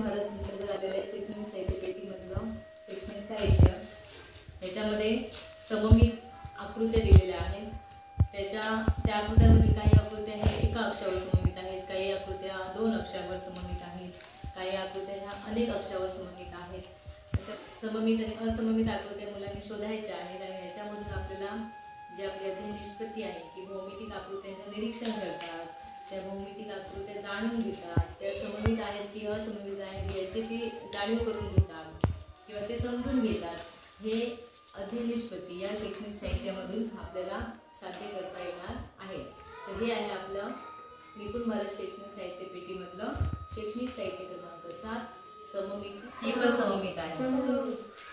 नवीन भारत अंतर्गत आलेल्या शैक्षणिक साहित्य पेटीमधलं शैक्षणिक साहित्य, याच्यामध्ये सममित आकृत्या दिलेल्या आहेत। त्या आकृत्यांमध्ये काही आकृत्या ह्या एका अक्षरावर सममित आहेत, काही आकृत्या 2 अक्षरावर सममित आहेत, काही आकृत्या ह्या अनेक अक्षरावर सममित आहेत। अशा सममित आणि असममित आकृत्या मुलांनी शोधायच्या आहेत आणि याच्यामधून आपल्याला जी आपली अध्ययन निष्पत्ती आहे की भौमितिक आकृत्यांचं निरीक्षण करतात, त्या भौमितिक आकृत्या जाणून घेतात, त्या सममित आहेत की असममित आहेत याची ती जाणीव करून घेतात किंवा ते समजून घेतात। हे अध्ययन निष्पत्ती या शैक्षणिक साहित्यामधून आपल्याला साध्य करता येणार आहे। तर हे आहे आपलं निपुण भारत शैक्षणिक साहित्य पेटीमधलं शैक्षणिक साहित्य क्रमांक 7 सममित। ही पण सममित आहे,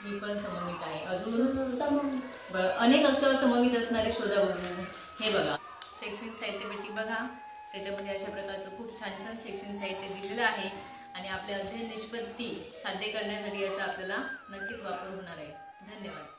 ही पण सममित आहे। अजून अनेक अक्षर सममित असणारे शोधा बघू। हे बघा शैक्षणिक साहित्य पेटी बघा, त्याच्यामध्ये अशा प्रकारचं खूप छान छान शैक्षणिक साहित्य दिलेलं आहे आणि आपल्या अध्ययन निष्पत्ती साध्य करण्यासाठी याचा आपल्याला नक्कीच वापर होणार आहे। धन्यवाद।